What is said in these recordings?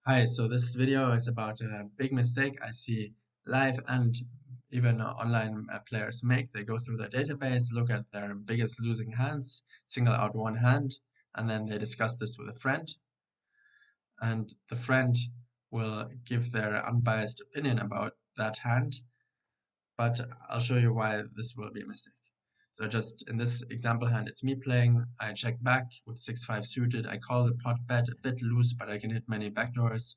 Hi, so this video is about a big mistake I see live and even online players make. They go through their database, look at their biggest losing hands, single out one hand, and then they discuss this with a friend. And the friend will give their unbiased opinion about that hand, but I'll show you why this will be a mistake. So just in this example hand, it's me playing. I check back with 6-5 suited. I call the pot bet a bit loose, but I can hit many backdoors.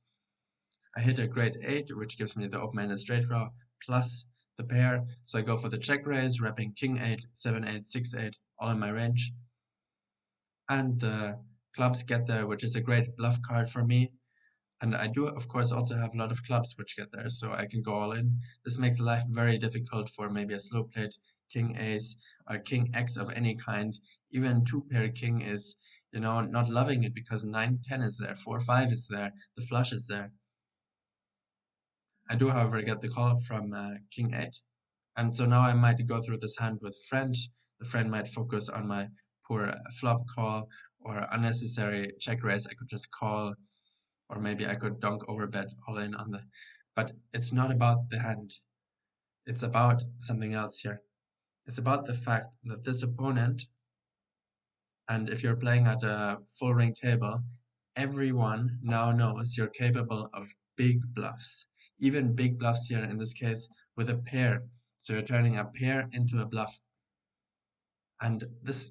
I hit a great 8, which gives me the open-ended straight draw plus the pair. So I go for the check raise, wrapping king 8, 7 8, 6 8, all in my range. And the clubs get there, which is a great bluff card for me. And I do, of course, also have a lot of clubs which get there, so I can go all in. This makes life very difficult for maybe a slow played king ace or king x of any kind. Even two pair king is, not loving it because 9 10 is there, 4 5 is there, the flush is there. I do, however, get the call from king 8. And so now I might go through this hand with friend. The friend might focus on my poor flop call or unnecessary check raise. I could just call, or maybe I could donk overbet all in on the. But it's not about the hand. It's about something else here. It's about the fact that this opponent, and if you're playing at a full ring table, everyone now knows you're capable of big bluffs. Even big bluffs here in this case with a pair. So you're turning a pair into a bluff. And this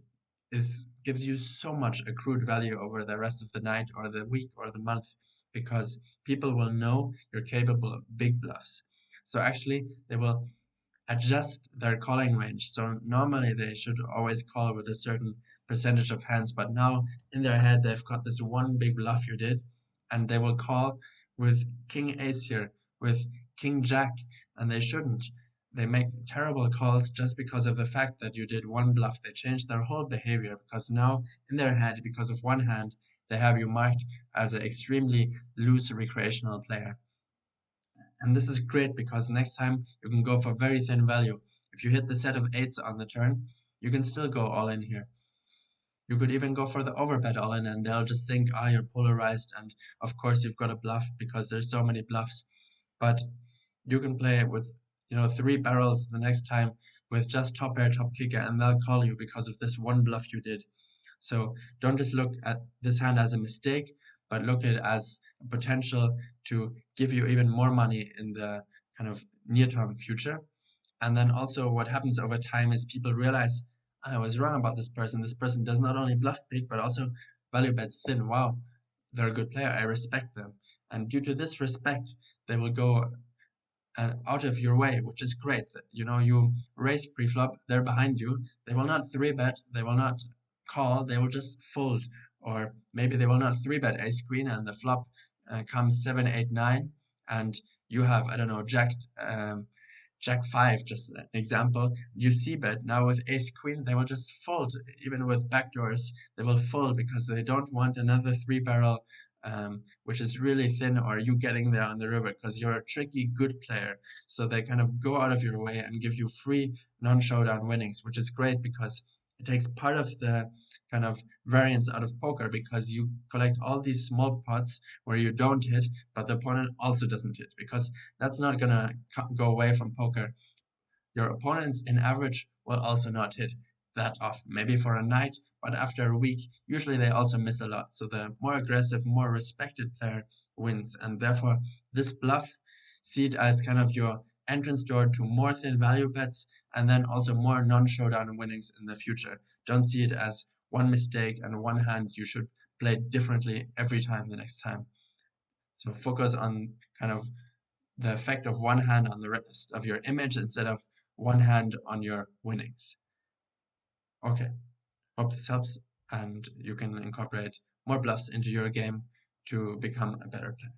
gives you so much accrued value over the rest of the night or the week or the month because people will know you're capable of big bluffs. So actually they will adjust their calling range. So normally they should always call with a certain percentage of hands, but now in their head they've got this one big bluff you did, and they will call with king ace here, with king jack, and they shouldn't. They make terrible calls just because of the fact that you did one bluff. They change their whole behavior because now in their head, because of one hand, they have you marked as an extremely loose recreational player. And this is great because next time you can go for very thin value. If you hit the set of 8s on the turn, you can still go all in here. You could even go for the overbet all in and they'll just think, you're polarized and of course you've got a bluff because there's so many bluffs. But you can play with, 3 barrels the next time with just top pair, top kicker, and they'll call you because of this one bluff you did. So don't just look at this hand as a mistake, but look at it as a potential to give you even more money in the kind of near-term future. And then also what happens over time is people realize, I was wrong about this person. This person does not only bluff big, but also value bets thin. Wow, they're a good player. I respect them. And due to this respect, they will go out of your way, which is great. You raise pre-flop, they're behind you. They will not 3-bet, they will not call, they will just fold. Or maybe they will not 3-bet ace queen and the flop comes 7, 8, 9, and you have, I don't know, jack 5, just an example. You see bet now with ace queen, they will just fold. Even with backdoors, they will fold because they don't want another 3-barrel which is really thin, or you getting there on the river because you're a tricky good player. So they kind of go out of your way and give you free non-showdown winnings, which is great because it takes part of the kind of variance out of poker because you collect all these small pots where you don't hit, but the opponent also doesn't hit because that's not gonna go away from poker. Your opponents in average will also not hit that often, maybe for a night, but after a week, usually they also miss a lot. So the more aggressive, more respected player wins. And therefore, this bluff, see it as kind of your entrance door to more thin value bets and then also more non-showdown winnings in the future. Don't see it as one mistake and one hand you should play differently every time the next time. So focus on kind of the effect of one hand on the rest of your image instead of one hand on your winnings. Okay, hope this helps and you can incorporate more bluffs into your game to become a better player.